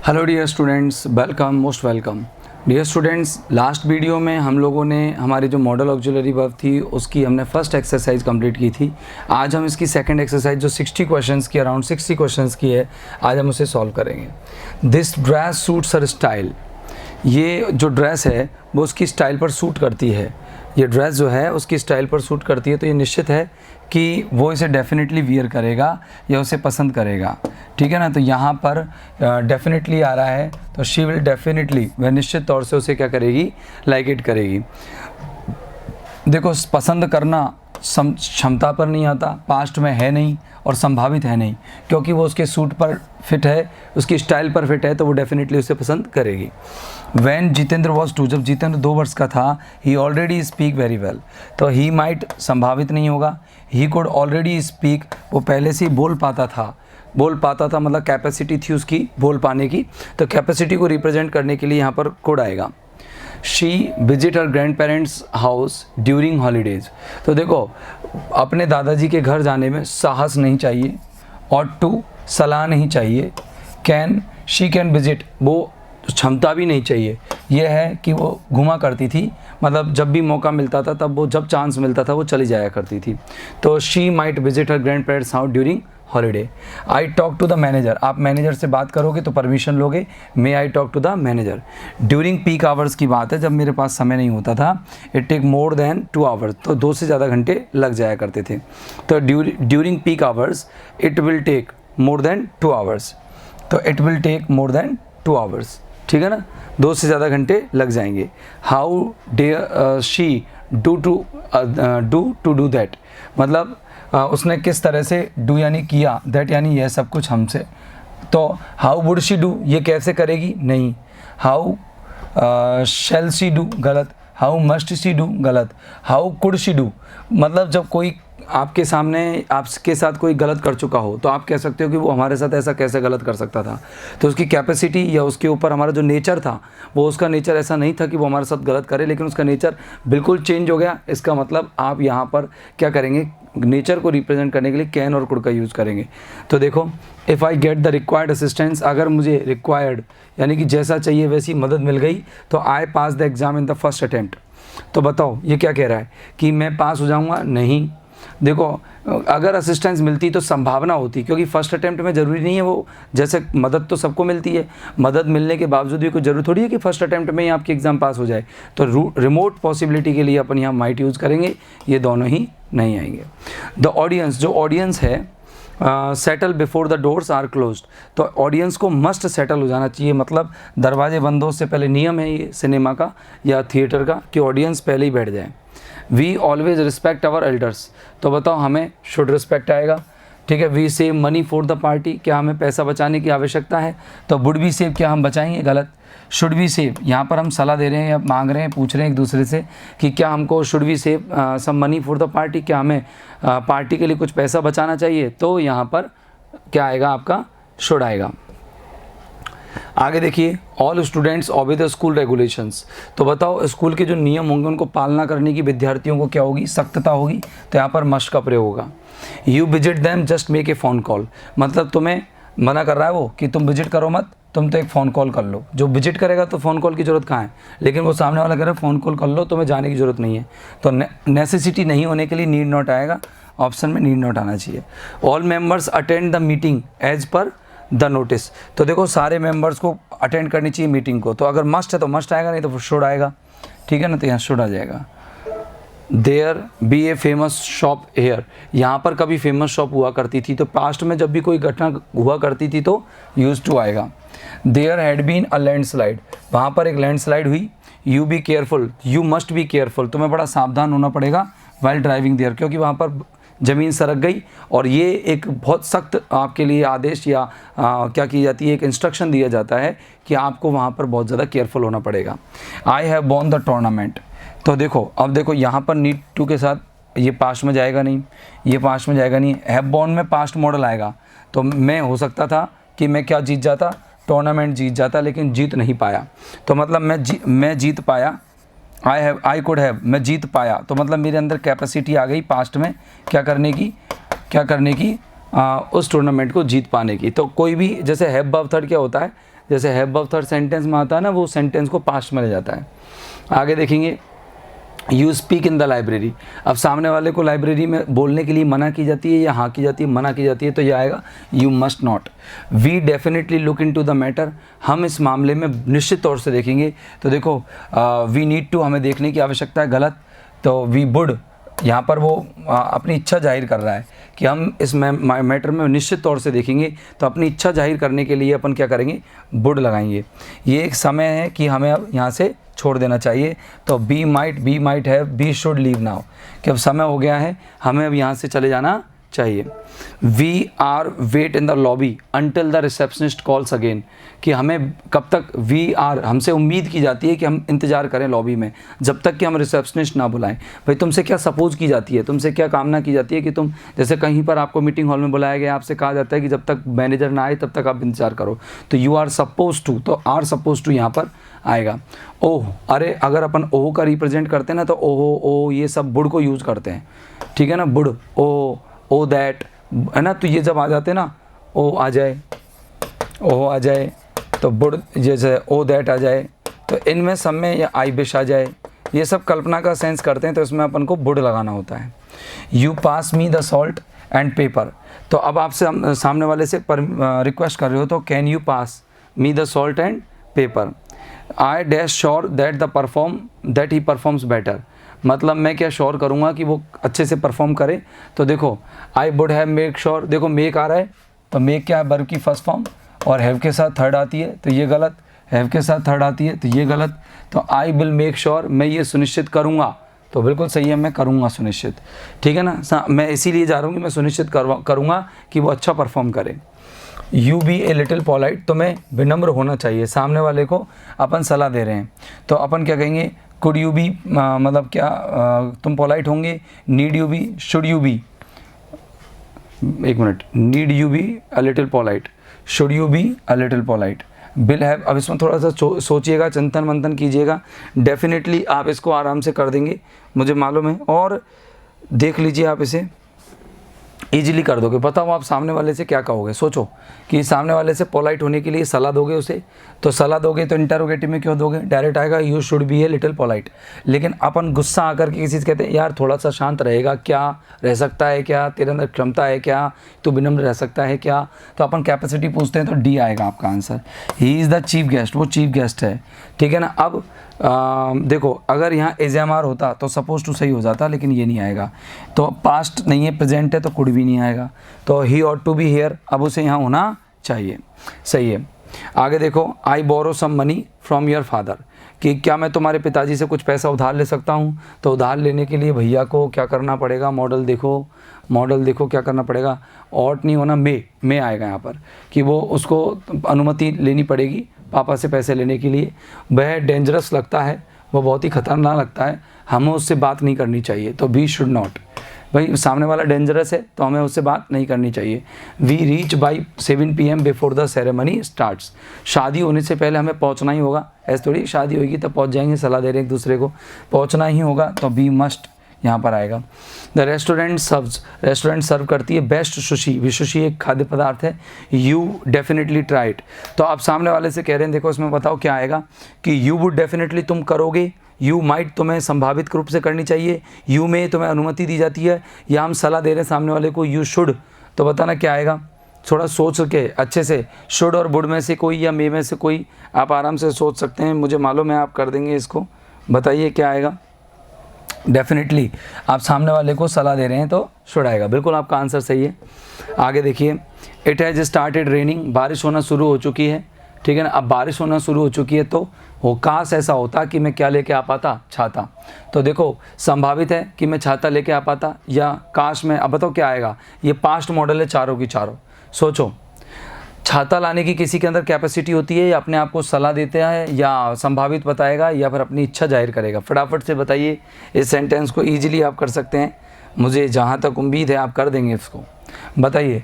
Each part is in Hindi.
Hello dear students, welcome, most welcome. Dear students, last video में हम लोगों ने हमारी जो मॉडल ऑक्सिलरी वर्ब थी उसकी हमने फर्स्ट एक्सरसाइज कंप्लीट की थी। आज हम इसकी सेकंड एक्सरसाइज जो 60 क्वेश्चंस की, अराउंड 60 क्वेश्चंस की है, आज हम उसे सॉल्व करेंगे। This dress suits her style. ये जो ड्रेस है वो उसकी स्टाइल पर सूट करती है। ये ड्रेस जो है उसकी स्टाइल पर सूट करती है, तो ये निश्चित है कि वो इसे डेफिनेटली वियर करेगा या उसे पसंद करेगा। ठीक है ना। तो यहाँ पर डेफिनेटली आ रहा है, तो शी विल डेफिनेटली, वह निश्चित तौर से उसे क्या करेगी, लाइक इट करेगी। देखो, पसंद करना क्षमता पर नहीं आता, पास्ट में है नहीं और संभावित है नहीं, क्योंकि वो उसके सूट पर फिट है, उसकी स्टाइल पर फिट है, तो वो डेफिनेटली उसे पसंद करेगी। वैन जितेंद्र वॉज 2, जब जितेंद्र 2 वर्ष का था, ही ऑलरेडी स्पीक वेरी वेल, तो ही माइट संभावित नहीं होगा। ही कुड ऑलरेडी स्पीक, वो पहले से ही बोल पाता था मतलब कैपेसिटी थी उसकी बोल पाने की, तो कैपेसिटी को रिप्रेजेंट करने के लिए यहाँ पर कुड आएगा। She visit her grandparents house during holidays, तो देखो अपने दादाजी के घर जाने में साहस नहीं चाहिए, और टू सलाह नहीं चाहिए, शी कैन विजिट, वो क्षमता भी नहीं चाहिए। यह है कि वो घुमा करती थी, मतलब जब भी मौका मिलता था तब वो, जब चांस मिलता था वो चली जाया करती थी। तो she might visit her grandparents house during holiday. I talk to the manager, आप मैनेजर से बात करोगे तो परमिशन लोगे, may I talk to the manager. During peak hours की बात है, जब मेरे पास समय नहीं होता था, it take more than 2 hours, तो 2 से ज़्यादा घंटे लग जाया करते थे। तो during peak hours it will take more than 2 hours, तो it will take more than 2 hours, ठीक है ना, 2 से ज़्यादा घंटे लग जाएंगे। How dare she do to do that, मतलब उसने किस तरह से, डू यानी किया, दैट यानी यह सब कुछ हमसे। तो हाउ वुड शी डू, ये कैसे करेगी, नहीं। हाउ शैल शी डू, गलत। हाउ मस्ट शी डू, गलत। हाउ कुड शी डू, मतलब जब कोई आपके साथ कोई गलत कर चुका हो तो आप कह सकते हो कि वो हमारे साथ ऐसा कैसे गलत कर सकता था। तो उसकी कैपेसिटी या उसके ऊपर हमारा जो नेचर था, वो उसका नेचर ऐसा नहीं था कि वो हमारे साथ गलत करे, लेकिन उसका नेचर बिल्कुल चेंज हो गया। इसका मतलब आप यहाँ पर क्या करेंगे, नेचर को रिप्रेजेंट करने के लिए कैन और कुड का यूज़ करेंगे। तो देखो, if I get the required assistance, अगर मुझे रिक्वायर्ड यानी कि जैसा चाहिए वैसी मदद मिल गई, तो I pass the exam in the first attempt. तो बताओ ये क्या कह रहा है कि मैं पास हो जाऊँगा, नहीं। देखो, अगर असिस्टेंस मिलती तो संभावना होती, क्योंकि फर्स्ट अटैम्प्ट में ज़रूरी नहीं है वो, जैसे मदद तो सबको मिलती है, मदद मिलने के बावजूद भी कोई ज़रूरी थोड़ी है कि फर्स्ट अटैम्प्ट में ही आपकी एग्ज़ाम पास हो जाए। तो रिमोट पॉसिबिलिटी के लिए अपन यहाँ माइट यूज़ करेंगे, ये दोनों ही नहीं आएंगे। द ऑडियंस, जो ऑडियंस है, settle before the doors are closed, तो ऑडियंस को मस्ट सेटल हो जाना चाहिए, मतलब दरवाजे बंद हो से पहले, नियम है ये सिनेमा का या थिएटर का कि ऑडियंस पहले ही बैठ जाए। We always respect our elders, तो बताओ हमें शुड रिस्पेक्ट आएगा, ठीक है। We save money for the party, क्या हमें पैसा बचाने की आवश्यकता है, तो वुड बी सेव, क्या हम बचाएंगे, गलत। शुड बी सेव, यहाँ पर हम सलाह दे रहे हैं या मांग रहे हैं, पूछ रहे हैं एक दूसरे से कि क्या हमको should be save some money for the party, क्या हमें पार्टी के लिए कुछ पैसा बचाना चाहिए, तो यहाँ पर क्या आएगा, आपका शुड आएगा। आगे देखिए, all students obey the school regulations, तो बताओ स्कूल के जो नियम होंगे उनको पालना करने की विद्यार्थियों को क्या होगी, सख्तता होगी, तो यहाँ पर मस्ट का प्रयोग होगा। You visit them just make a phone call, मतलब तुम्हें मना कर रहा है वो कि तुम विजिट करो मत, तुम तो एक फ़ोन कॉल कर लो। जो विजिट करेगा तो फ़ोन कॉल की ज़रूरत कहाँ है, लेकिन वो सामने वाला कह रहा है फ़ोन कॉल कर लो, तुम्हें जाने की ज़रूरत नहीं है, तो नेसेसिटी नहीं होने के लिए नीड नॉट आएगा, ऑप्शन में नीड नॉट आना चाहिए। All members attend the meeting as per the notice, तो देखो सारे मेंबर्स को अटेंड करनी चाहिए मीटिंग को, तो अगर मस्ट है तो मस्ट आएगा, नहीं तो शुड आएगा, ठीक है ना, तो यहाँ शुड आ जाएगा। There be a famous shop here, यहाँ पर कभी फेमस शॉप हुआ करती थी, तो पास्ट में जब भी कोई घटना हुआ करती थी तो यूज टू आएगा। There had been a landslide, वहाँ पर एक लैंडस्लाइड हुई। You be careful, you must be careful, तुम्हें बड़ा सावधान होना पड़ेगा वाइल ड्राइविंग देयर, क्योंकि वहाँ पर ज़मीन सरक गई, और ये एक बहुत सख्त आपके लिए आदेश या क्या की जाती है, एक इंस्ट्रक्शन दिया जाता है कि आपको वहाँ पर बहुत ज़्यादा केयरफुल होना पड़ेगा। I have won the tournament, तो देखो अब देखो यहाँ पर नीड टू के साथ ये पास्ट में जाएगा नहीं, ये पास्ट में जाएगा नहीं, हैव वॉन में पास्ट मॉडल आएगा, तो मैं हो सकता था कि मैं क्या जीत जाता, टूर्नामेंट जीत जाता, लेकिन जीत नहीं पाया, तो मतलब मैं जीत पाया। आई कुड हैव, मैं जीत पाया, तो मतलब मेरे अंदर कैपेसिटी आ गई पास्ट में क्या करने की उस टूर्नामेंट को जीत पाने की। तो कोई भी जैसे हैव वर्ब थर्ड क्या होता है, जैसे हैव वर्ब हर सेंटेंस में आता है ना, वो सेंटेंस को पास्ट में ले जाता है। आगे देखेंगे you speak in the library. अब सामने वाले को लाइब्रेरी में बोलने के लिए मना की जाती है या हाँ की जाती है? मना की जाती है, तो ये आएगा you must not. We definitely look into the matter, हम इस मामले में निश्चित तौर से देखेंगे। तो देखो वी नीड टू, हमें देखने की आवश्यकता है, गलत। तो वी बुड, यहाँ पर वो अपनी इच्छा जाहिर कर रहा है कि हम इस मैटर में निश्चित तौर से देखेंगे। तो अपनी इच्छा जाहिर करने के लिए अपन क्या करेंगे? बुड लगाएंगे। ये एक समय है कि हमें अब यहाँ से छोड़ देना चाहिए। तो be might have, be should leave now, कि अब समय हो गया है, हमें अब यहाँ से चले जाना चाहिए। We are wait in the lobby until the receptionist calls again, कि हमें कब तक, वी आर, हमसे उम्मीद की जाती है कि हम इंतज़ार करें लॉबी में जब तक कि हम रिसेप्शनिस्ट ना बुलाएं। भाई तुमसे क्या सपोज की जाती है, तुमसे क्या कामना की जाती है कि तुम, जैसे कहीं पर आपको मीटिंग हॉल में बुलाया गया, आपसे कहा जाता है कि जब तक मैनेजर ना आए तब तक आप इंतजार करो, तो यू आर सपोज टू, तो आर सपोज टू यहाँ पर आएगा। ओह, अरे अगर अपन ओह का रिप्रेजेंट करते हैं ना, तो ओहो ओ ये सब बुड को यूज़ करते हैं, ठीक है ना, बुड, ओ दैट, है ना। तो ये जब आ जाते हैं ना, ओ आ जाए, ओह आ जाए, तो बुड, जैसे ओ दैट आ जाए, तो इनमें सब में या आई विश आ जाए, ये सब कल्पना का सेंस करते हैं, तो इसमें अपन को बुड लगाना होता है। You pass me the salt and paper, तो अब आपसे सामने वाले से रिक्वेस्ट कर रहे हो, तो can you pass me the salt and paper. I dash sure that he performs better, मतलब मैं क्या श्योर करूँगा कि वो अच्छे से परफॉर्म करे। तो देखो I would have make sure, देखो मेक आ रहा है, तो मेक क्या है, वर्ब की फर्स्ट फॉर्म, और हैव के साथ थर्ड आती है, तो ये गलत। हैव के साथ थर्ड आती है, तो ये गलत। तो आई विल मेक श्योर, मैं ये सुनिश्चित करूँगा, तो बिल्कुल सही है, मैं करूँगा सुनिश्चित, ठीक है ना। मैं इसीलिए जा रहा हूँ कि मैं सुनिश्चित करूँगा कि वो अच्छा परफॉर्म करे। यू बी ए लिटिल पॉलाइट, तो मैं विनम्र होना चाहिए, सामने वाले को अपन सलाह दे रहे हैं, तो अपन क्या कहेंगे? कुड यू बी, मतलब क्या तुम पॉलाइट होंगे? Need you be, should you be, एक minute, need you be a little polite, should you be a little polite, will have. अब इसमें थोड़ा सा सोचिएगा, चिंतन मंथन कीजिएगा, डेफिनेटली आप इसको आराम से कर देंगे, मुझे मालूम है। और देख लीजिए, आप इसे ईजिली कर दोगे। बताओ आप सामने वाले से क्या कहोगे? सोचो कि सामने वाले से पोलाइट होने के लिए सलाह दोगे उसे, तो सलाह दोगे तो इंटरोगेटिव में क्यों दोगे? डायरेक्ट आएगा you should be a little polite. लेकिन अपन गुस्सा आकर के किसी से कहते हैं यार थोड़ा सा शांत रहेगा क्या, रह सकता है क्या, तेरे अंदर क्षमता है क्या, तू विनम्र रह सकता है क्या, तो अपन कैपेसिटी पूछते हैं, तो डी आएगा आपका answer. He is the chief guest, वो चीफ गेस्ट है, ठीक है ना। अब देखो अगर यहाँ एजएमआर होता तो सपोज टू सही हो जाता, लेकिन ये नहीं आएगा। तो पास्ट नहीं है, प्रेजेंट है, तो कुड भी नहीं आएगा। तो he ought to be here, अब उसे यहाँ होना चाहिए, सही है। आगे देखो, I borrow some money from your father, कि क्या मैं तुम्हारे पिताजी से कुछ पैसा उधार ले सकता हूँ? तो उधार लेने के लिए भैया को क्या करना पड़ेगा? मॉडल देखो क्या करना पड़ेगा। ऑट नहीं होना, मे आएगा यहाँ पर, कि वो उसको अनुमति लेनी पड़ेगी पापा से पैसे लेने के लिए। वह डेंजरस लगता है, वो बहुत ही खतरनाक लगता है, हमें उससे बात नहीं करनी चाहिए, तो वी शुड नॉट। भाई सामने वाला डेंजरस है तो हमें उससे बात नहीं करनी चाहिए। We reach by 7 PM before the ceremony starts, शादी होने से पहले हमें पहुंचना ही होगा। ऐसे थोड़ी शादी होगी तब पहुंच जाएंगे, सलाह दे रहे हैं एक दूसरे को, पहुंचना ही होगा, तो वी मस्ट यहाँ पर आएगा। द रेस्टोरेंट सर्व्स, रेस्टोरेंट सर्व करती है बेस्ट सुशी, विशुशी एक खाद्य पदार्थ है। यू डेफिनेटली ट्राई इट, तो आप सामने वाले से कह रहे हैं, देखो इसमें बताओ क्या आएगा कि यू वुड डेफिनेटली तुम करोगे, यू माइट तुम्हें संभावित रूप से करनी चाहिए, यू में तुम्हें अनुमति दी जाती है, या हम सलाह दे रहे हैं सामने वाले को यू शुड, तो बताना क्या आएगा, थोड़ा सोच के अच्छे से। शुड और वुड में से कोई या मे में से कोई आप आराम से सोच सकते हैं, मुझे मालूम है आप कर देंगे इसको। बताइए क्या आएगा? डेफिनेटली आप सामने वाले को सलाह दे रहे हैं तो शुड आएगा, बिल्कुल आपका आंसर सही है। आगे देखिए, इट हैज़ स्टार्टेड रेनिंग, बारिश होना शुरू हो चुकी है, ठीक है ना। अब बारिश होना शुरू हो चुकी है तो वो काश ऐसा होता कि मैं क्या लेके आ पाता, छाता। तो देखो संभावित है कि मैं छाता लेके आ पाता, या काश में, अब बताओ क्या आएगा, ये पास्ट मॉडल है चारों की चारों। सोचो छाता लाने की किसी के अंदर कैपेसिटी होती है, या अपने आप को सलाह देते हैं, या संभावित बताएगा, या फिर अपनी इच्छा जाहिर करेगा? फटाफट से बताइए, इस सेंटेंस को ईजिली आप कर सकते हैं, मुझे जहाँ तक उम्मीद है आप कर देंगे इसको। बताइए,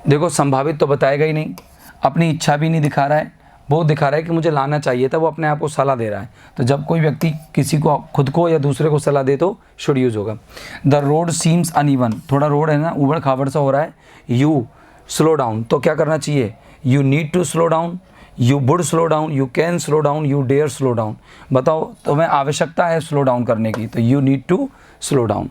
देखो संभावित तो बताएगा ही नहीं, अपनी इच्छा भी नहीं दिखा रहा है, वो दिखा रहा है कि मुझे लाना चाहिए था, वो अपने आप को सलाह दे रहा है। तो जब कोई व्यक्ति किसी को, खुद को या दूसरे को सलाह दे तो शुड यूज होगा। द रोड सीम्स अनइवन, थोड़ा रोड है ना उबड़ खाबड़ सा हो रहा है। यू स्लो डाउन, तो क्या करना चाहिए? You need to slow down, you would slow down, you can slow down, you dare slow down. बताओ तुम्हें आवश्यकता है स्लो डाउन करने की, तो you need to slow down.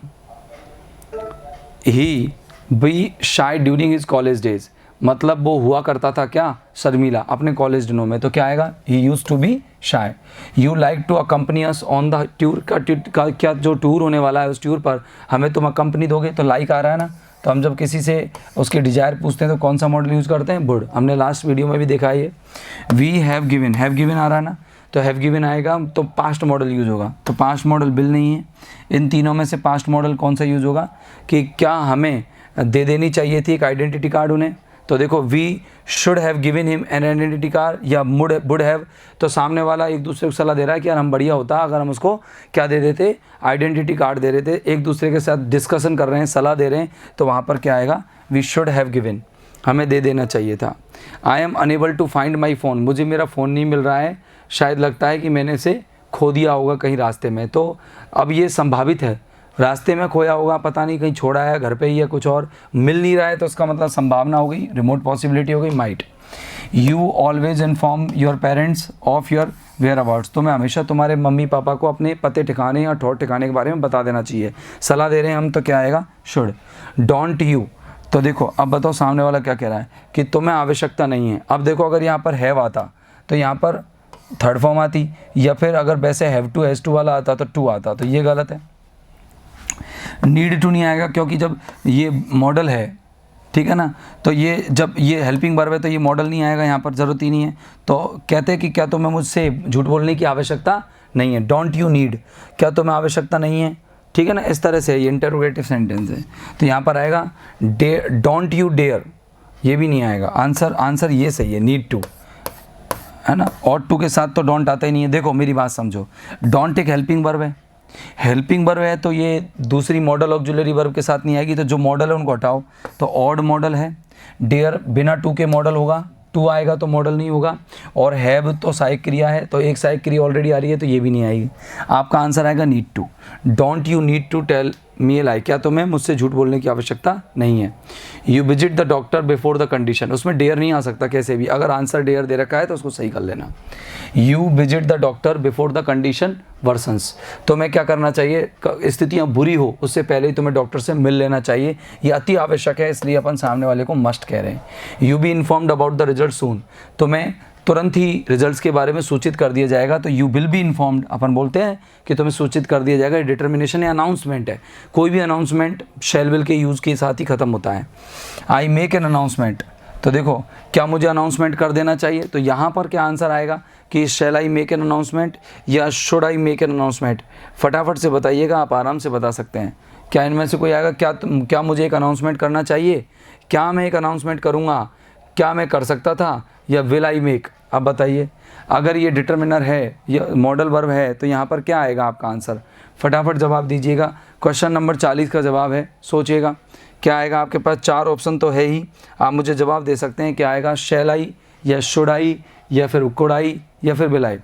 He be shy during his college days, मतलब वो हुआ करता था क्या, शर्मीला अपने कॉलेज दिनों में, तो क्या आएगा, he used to be shy. You like to accompany us on the tour का क्या जो टूर होने वाला है उस टूर पर हमें तुम अकम्पनी दोगे, तो लाइक आ रहा है ना। तो हम जब किसी से उसके डिजायर पूछते हैं तो कौन सा मॉडल यूज़ करते हैं, वुड। हमने लास्ट वीडियो में भी देखा है ये। वी हैव गिवन आ रहा है ना, तो हैव गिवन आएगा तो पास्ट मॉडल यूज़ होगा, तो पास्ट मॉडल बिल नहीं है। इन तीनों में से पास्ट मॉडल कौन सा यूज़ होगा, कि क्या हमें दे देनी चाहिए थी एक आइडेंटिटी कार्ड उन्हें। तो देखो we should have given him an identity card या वुड हैव, तो सामने वाला एक दूसरे को सलाह दे रहा है कि यार हम बढ़िया होता अगर हम उसको क्या दे देते, आइडेंटिटी कार्ड दे देते। एक दूसरे के साथ डिस्कशन कर रहे हैं, सलाह दे रहे हैं, तो वहाँ पर क्या आएगा, वी शुड हैव गिवन, हमें दे देना चाहिए था। I am unable to find my phone, मुझे मेरा फ़ोन नहीं मिल रहा है, शायद लगता है कि मैंने इसे खो दिया होगा कहीं रास्ते में। तो अब ये संभावित है, रास्ते में खोया होगा, पता नहीं कहीं छोड़ा है, घर पे ही है, कुछ और मिल नहीं रहा है, तो उसका मतलब संभावना हो गई, रिमोट पॉसिबिलिटी हो गई, might. You always inform your parents of your whereabouts, तो मैं हमेशा तुम्हारे मम्मी पापा को अपने पते ठिकाने या ठौर ठिकाने के बारे में बता देना चाहिए, सलाह दे रहे हैं हम, तो क्या आएगा, शुड। डोंट यू, तो देखो अब बताओ सामने वाला क्या कह रहा है कि तुम्हें आवश्यकता नहीं है। अब देखो अगर यहाँ पर हैव आता तो यहाँ पर थर्ड फॉर्म आती, या फिर अगर वैसे हैव टू हैज़ टू वाला आता तो टू आता, तो ये गलत है। नीड टू नहीं आएगा क्योंकि जब ये मॉडल है, ठीक है ना, तो ये जब ये हेल्पिंग वर्ब है तो ये मॉडल नहीं आएगा, यहाँ पर ज़रूरत ही नहीं है। तो कहते हैं कि क्या तुम्हें मुझसे झूठ बोलने की आवश्यकता नहीं है, डोंट यू नीड, क्या तुम्हें आवश्यकता नहीं है, ठीक है ना, इस तरह से ये इंटरोगेटिव सेंटेंस है। तो यहाँ पर आएगा डोंट यू डेयर, ये भी नहीं आएगा। आंसर ये सही है, नीड टू, है ना, ऑट टू के साथ तो डोंट आता ही नहीं है। देखो मेरी बात समझो, डोंट एक हेल्पिंग वर्ब है, हेल्पिंग वर्ब है तो ये दूसरी मॉडल ऑक्सिलरी वर्ब के साथ नहीं आएगी, तो जो मॉडल है उनको हटाओ, तो ऑड मॉडल है। डेयर बिना टू के मॉडल होगा, टू आएगा तो मॉडल नहीं होगा, और हैव तो सहायक क्रिया है, तो एक सहायक क्रिया ऑलरेडी आ रही है, तो ये भी नहीं आएगी। आपका आंसर आएगा need to. Don't you need to tell me a lie, क्या तुम्हें मुझसे झूठ बोलने की आवश्यकता नहीं है। You visit the doctor before the condition, उसमें डेयर नहीं आ सकता कैसे भी, अगर आंसर डेयर दे रखा है तो उसको सही कर लेना। You visit the doctor before the condition versions, तुम्हें क्या करना चाहिए, स्थितियाँ बुरी हो उससे पहले ही तुम्हें डॉक्टर से मिल लेना चाहिए, ये अति आवश्यक है, इसलिए अपन सामने वाले को मस्ट कह रहे हैं। You be informed about the result soon, तुम्हें तुरंत ही रिजल्ट्स के बारे में सूचित कर दिया जाएगा, तो यू विल बी इन्फॉर्म्ड अपन बोलते हैं कि तुम्हें सूचित कर दिया जाएगा। डिटर्मिनेशन या अनाउंसमेंट है, कोई भी अनाउंसमेंट शैल विल के यूज़ के साथ ही ख़त्म होता है। आई मेक एन अनाउंसमेंट, तो देखो क्या मुझे अनाउंसमेंट कर देना चाहिए, तो यहाँ पर क्या आंसर आएगा कि शैल आई मेक एन अनाउंसमेंट या should I make an announcement, फटाफट से बताइएगा, आप आराम से बता सकते हैं। क्या इनमें से कोई आएगा, क्या मुझे एक अनाउंसमेंट करना चाहिए, क्या मैं एक अनाउंसमेंट करूँगा, क्या मैं कर सकता था, या विल आई मेक, अब बताइए। अगर ये डिटर्मिनर है, ये मॉडल वर्ब है, तो यहाँ पर क्या आएगा आपका आंसर, फटाफट जवाब दीजिएगा। क्वेश्चन नंबर 40 का जवाब है, सोचिएगा क्या आएगा। आपके पास 4 ऑप्शन तो है ही, आप मुझे जवाब दे सकते हैं क्या आएगा, शैल आई या शुड आई या फिर कुड आई या फिर विल आई।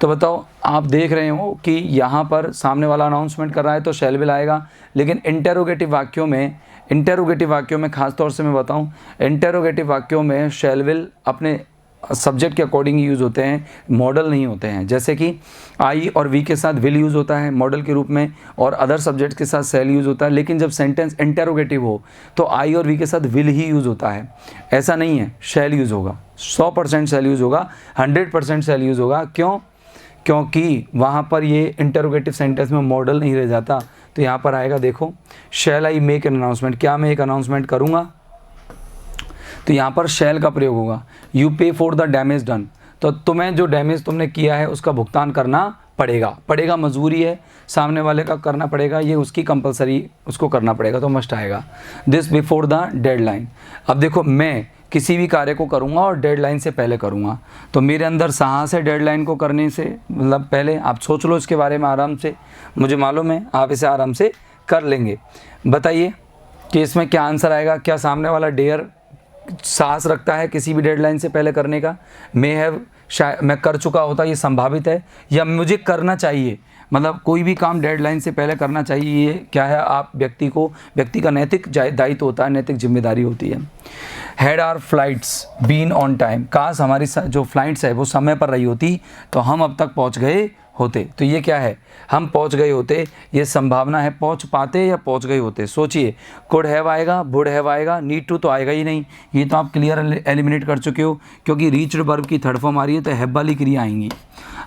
तो बताओ, आप देख रहे हो कि यहाँ पर सामने वाला अनाउंसमेंट कर रहा है तो शैल विल आएगा, लेकिन इंटेरोगेटिव वाक्यों में खास तौर से मैं बताऊँ, इंटेरोगेटिव वाक्यों में शैल विल अपने सब्जेक्ट के अकॉर्डिंग यूज़ होते हैं, मॉडल नहीं होते हैं। जैसे कि आई और वी के साथ विल यूज़ होता है मॉडल के रूप में, और अदर सब्जेक्ट के साथ शैल यूज़ होता है, लेकिन जब सेंटेंस इंटेरोगेटिव हो तो आई और वी के साथ विल ही यूज़ होता है। ऐसा नहीं है, शैल यूज़ होगा, 100% शैल यूज़ होगा, 100% शैल यूज़ होगा। क्यों? क्योंकि वहाँ पर ये इंटेरोगेटिव सेंटेंस में मॉडल नहीं रह जाता। तो यहाँ पर आएगा, देखो, शैल आई मेक एन अनाउंसमेंट, क्या मैं एक अनाउंसमेंट करूँगा, तो यहाँ पर शैल का प्रयोग होगा। यू पे फॉर द डैमेज डन, तो तुम्हें जो डैमेज तुमने किया है उसका भुगतान करना पड़ेगा, मजबूरी है, सामने वाले का करना पड़ेगा, ये उसकी कंपलसरी, उसको करना पड़ेगा, तो मस्ट आएगा। दिस बिफोर द डेडलाइन, अब देखो मैं किसी भी कार्य को करूँगा और डेडलाइन से पहले करूँगा, तो मेरे अंदर साहस है डेडलाइन को करने से, मतलब पहले आप सोच लो इसके बारे में आराम से, मुझे मालूम है आप इसे आराम से कर लेंगे। बताइए कि इसमें क्या आंसर आएगा। क्या सामने वाला डेयर साहस रखता है किसी भी डेडलाइन से पहले करने का? मे हैव शायद मैं कर चुका होता, ये संभावित है, या मुझे करना चाहिए। मतलब कोई भी काम डेडलाइन से पहले करना चाहिए, ये क्या है, आप व्यक्ति का नैतिक दायित्व होता है, नैतिक जिम्मेदारी होती है। Had our flights been on time, काश हमारी जो फ्लाइट्स है वो समय पर रही होती तो हम अब तक पहुंच गए होते। तो ये क्या है, हम पहुंच गए होते, ये संभावना है, पहुंच पाते या पहुंच गए होते। सोचिए, कुड हैव आएगा, वुड हैव आएगा, नीड टू तो आएगा ही नहीं, ये तो आप क्लियर एलिमिनेट कर चुके हो, क्योंकि रीच्ड वर्ब की थर्ड फॉर्म आ रही है तो हैव वाली क्रिया आएंगी।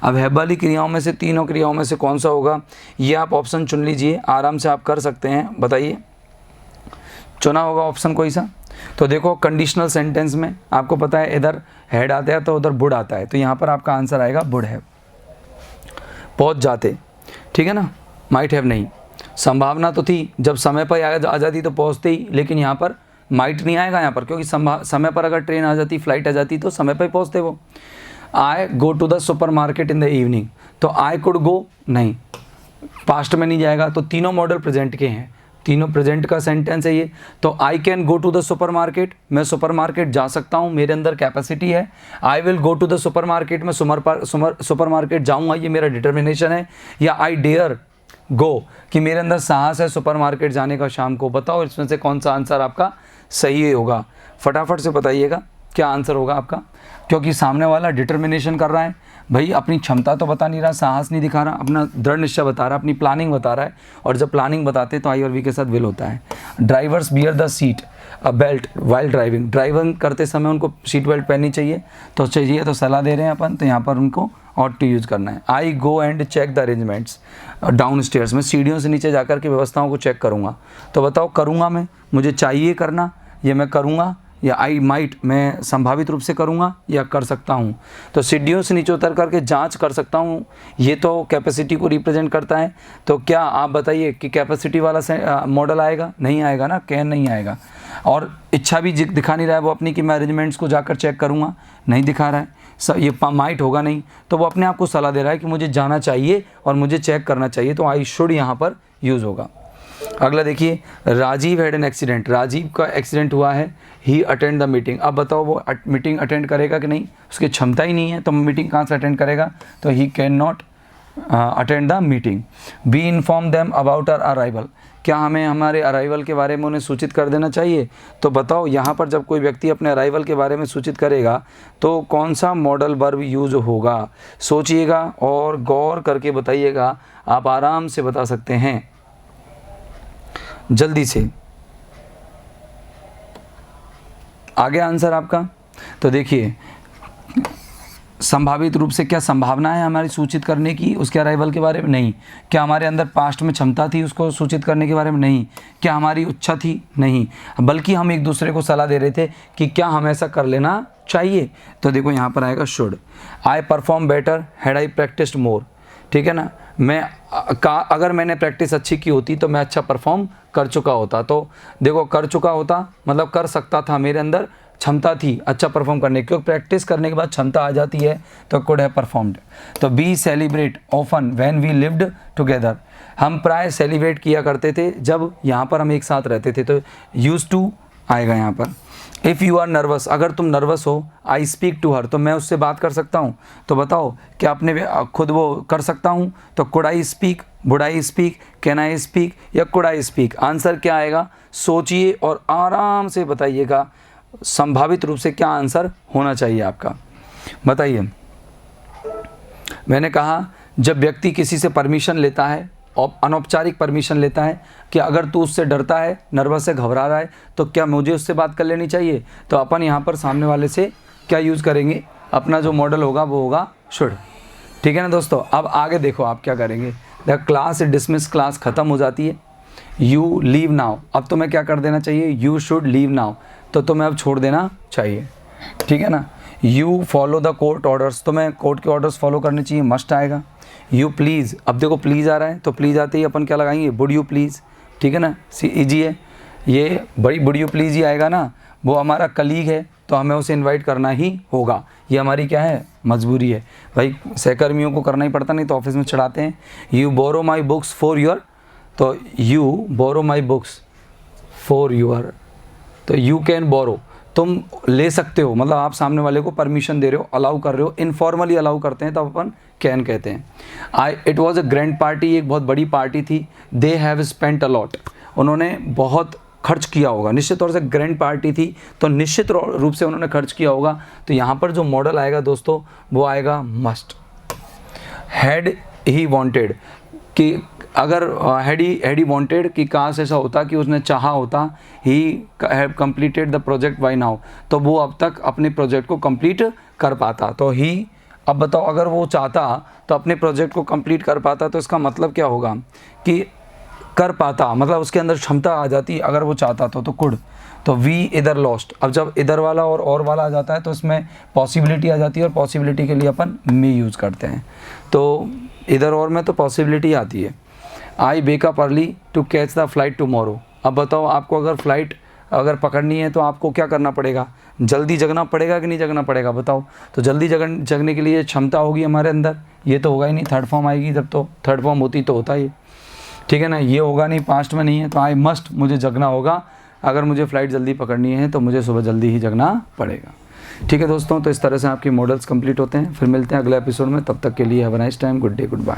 अब हैव वाली क्रियाओं में से, तीनों क्रियाओं में से कौन सा होगा, ये आप ऑप्शन चुन लीजिए, आराम से आप कर सकते हैं, बताइए। चुना होगा ऑप्शन कोई सा। तो देखो, कंडीशनल सेंटेंस में आपको पता है इधर हैड आता है तो उधर वुड आता है, तो यहाँ पर आपका आंसर आएगा वुड हैव, पहुँच जाते, ठीक है ना, माइट हैव नहीं। संभावना तो थी, जब समय पर आ जाती तो पहुँचते ही, लेकिन यहाँ पर माइट नहीं आएगा यहाँ पर, क्योंकि समय पर अगर ट्रेन आ जाती, फ्लाइट आ जाती तो समय पर ही पहुँचते वो। I go to the supermarket in the evening, तो आई कुड गो नहीं, पास्ट में नहीं जाएगा, तो तीनों मॉडल प्रेजेंट के हैं, तीनों प्रेजेंट का सेंटेंस है ये। तो I can go to the supermarket, मैं सुपर मार्केट जा सकता हूँ, मेरे अंदर कैपेसिटी है। I will go to the supermarket, मैं सुपर मार्केट जाऊँगा, ये मेरा डिटर्मिनेशन है। या आई डेयर गो, कि मेरे अंदर साहस है सुपर मार्केट जाने का शाम को। बताओ इसमें से कौन सा आंसर आपका सही होगा, फटाफट से बताइएगा क्या आंसर होगा आपका, क्योंकि सामने वाला डिटर्मिनेशन कर रहा है भाई, अपनी क्षमता तो बता नहीं रहा, साहस नहीं दिखा रहा, अपना दृढ़ निश्चय बता रहा, अपनी प्लानिंग बता रहा है। और जब प्लानिंग बताते तो आई और वी के साथ विल होता है। Drivers bear the seat a belt while driving, driving करते समय उनको सीट बेल्ट पहननी चाहिए, तो चाहिए तो सलाह दे रहे हैं अपन, तो यहाँ पर उनको ऑट टू यूज़ करना है। I go and check the arrangements downstairs, मैं सीढ़ियों से नीचे जाकर के व्यवस्थाओं को चेक करूँगा। तो बताओ, करूँगा मैं, मुझे चाहिए करना, या मैं करूँगा, या आई माइट, मैं संभावित रूप से करूँगा, या कर सकता हूँ। तो सीढ़ियों से नीचे उतर करके जांच कर सकता हूँ, ये तो कैपेसिटी को रिप्रेजेंट करता है। तो क्या आप बताइए कि कैपेसिटी वाला मॉडल आएगा? नहीं आएगा ना, कैन नहीं आएगा। और इच्छा भी दिखा नहीं रहा है वो अपनी कि मैं अरेंजमेंट्स को जाकर चेक करूँगा, नहीं दिखा रहा है, ये माइट होगा नहीं, तो वो अपने आप को सलाह दे रहा है कि मुझे जाना चाहिए और मुझे चेक करना चाहिए, तो आई शुड यहाँ पर यूज़ होगा। अगला देखिए, Rajiv had an accident, Rajiv का एक्सीडेंट हुआ है, ही अटेंड द मीटिंग। अब बताओ वो मीटिंग अटेंड करेगा कि नहीं, उसकी क्षमता ही नहीं है, तो मीटिंग कहाँ से अटेंड करेगा, तो he cannot attend the meeting. Be inform them about our arrival, क्या हमें हमारे अराइवल के बारे में उन्हें सूचित कर देना चाहिए। तो बताओ यहाँ पर जब कोई व्यक्ति अपने अराइवल के बारे में सूचित करेगा तो कौन सा मॉडल वर्ब यूज होगा, सोचिएगा और गौर करके बताइएगा, आप आराम से बता सकते हैं जल्दी से। आगे आंसर आपका, तो देखिए, संभावित रूप से क्या संभावना है हमारी सूचित करने की उसके अराइवल के बारे में, नहीं। क्या हमारे अंदर पास्ट में क्षमता थी उसको सूचित करने के बारे में, नहीं। क्या हमारी इच्छा थी, नहीं, बल्कि हम एक दूसरे को सलाह दे रहे थे कि क्या हम ऐसा कर लेना चाहिए। तो देखो यहाँ पर आएगा should. I perform better had I practised more, ठीक है ना, अगर मैंने प्रैक्टिस अच्छी की होती तो मैं अच्छा परफॉर्म कर चुका होता। तो देखो, कर चुका होता मतलब कर सकता था, मेरे अंदर क्षमता थी अच्छा परफॉर्म करने की, क्योंकि प्रैक्टिस करने के बाद क्षमता आ जाती है, तो कुड हैव परफॉर्म्ड। तो be celebrate often when we lived together, हम प्राय सेलिब्रेट किया करते थे जब यहाँ पर हम एक साथ रहते थे, तो यूज टू आएगा यहाँ पर। इफ़ यू आर नर्वस, अगर तुम नर्वस हो, आई स्पीक टू हर, तो मैं उससे बात कर सकता हूँ। तो बताओ क्या अपने खुद वो कर सकता हूँ, तो could I speak, would I speak, can I speak, या कुड आई स्पीक। आंसर क्या आएगा, सोचिए और आराम से बताइएगा संभावित रूप से क्या आंसर होना चाहिए आपका, बताइए। मैंने कहा जब व्यक्ति किसी से परमिशन लेता है, अनौपचारिक परमिशन लेता है, कि अगर तू उससे डरता है, नर्वस से घबरा रहा है, तो क्या मुझे उससे बात कर लेनी चाहिए। तो अपन यहाँ पर सामने वाले से क्या यूज़ करेंगे, अपना जो मॉडल होगा वो होगा शुड, ठीक है ना दोस्तों। अब आगे देखो आप क्या करेंगे, द क्लास डिसमिस, क्लास ख़त्म हो जाती है, यू लीव नाउ, अब तुम्हें क्या कर देना चाहिए, यू शुड लीव नाउ, तो तुम्हें अब छोड़ देना चाहिए, ठीक है ना। You follow the court orders, तुम्हें कोर्ट के ऑर्डर्स फॉलो करने चाहिए, मस्ट आएगा। यू प्लीज़, अब देखो प्लीज़ आ रहा है, तो प्लीज़ आते ही अपन क्या लगाएंगे, वुड यू प्लीज़, ठीक है ना, ईजी है ये, बड़ी वुड यू प्लीज़ ही आएगा ना, वो हमारा कलीग है तो हमें उसे इनवाइट करना ही होगा, ये हमारी क्या है, मजबूरी है भाई, सहकर्मियों को करना ही पड़ता, नहीं तो ऑफिस में चढ़ाते हैं। You borrow my books for your, तो you borrow my books for your, तो यू कैन बोरो, तुम ले सकते हो, मतलब आप सामने वाले को परमिशन दे रहे हो, अलाउ कर रहे हो, इनफॉर्मली अलाउ करते हैं तब अपन कैन कहते हैं। It was a grand party, एक बहुत बड़ी पार्टी थी। They have spent a lot, उन्होंने बहुत खर्च किया होगा। निश्चित तौर से ग्रैंड पार्टी थी तो निश्चित रूप से उन्होंने खर्च किया होगा। तो यहाँ पर जो मॉडल आएगा दोस्तों वो आएगा मस्ट। हैड ही वांटेड, कि अगर हैड ही वांटेड कि काश ऐसा होता कि उसने चाहा होता, he have completed the project by now, तो वो अब तक अपने प्रोजेक्ट को कंप्लीट कर पाता। तो ही, अब बताओ अगर वो चाहता तो अपने प्रोजेक्ट को कंप्लीट कर पाता, तो इसका मतलब क्या होगा कि कर पाता, मतलब उसके अंदर क्षमता आ जाती अगर वो चाहता तो कुड। तो वी इधर लॉस्ट, अब जब इधर वाला और वाला आ जाता है तो इसमें पॉसिबिलिटी आ जाती है, और पॉसिबिलिटी के लिए अपन मी यूज़ करते हैं। तो इधर और में तो पॉसिबिलिटी आती है। I wake up early to catch the flight tomorrow. अब बताओ आपको अगर फ्लाइट अगर पकड़नी है तो आपको क्या करना पड़ेगा, जल्दी जगना पड़ेगा कि नहीं जगना पड़ेगा बताओ। तो जल्दी जगने के लिए क्षमता होगी हमारे अंदर, ये तो होगा ही नहीं, थर्ड फॉर्म आएगी जब, तो थर्ड फॉर्म होती तो होता ही, ठीक है ना, ये होगा नहीं, पास्ट में नहीं है। तो आई मस्ट, मुझे जगना होगा, अगर मुझे फ़्लाइट जल्दी पकड़नी है तो मुझे सुबह जल्दी ही जगना पड़ेगा। ठीक है दोस्तों, तो इस तरह से आपके मॉडल्स कंप्लीट होते हैं। फिर मिलते हैं अगले एपिसोड में, तब तक के लिए have a nice time, good day, good bye.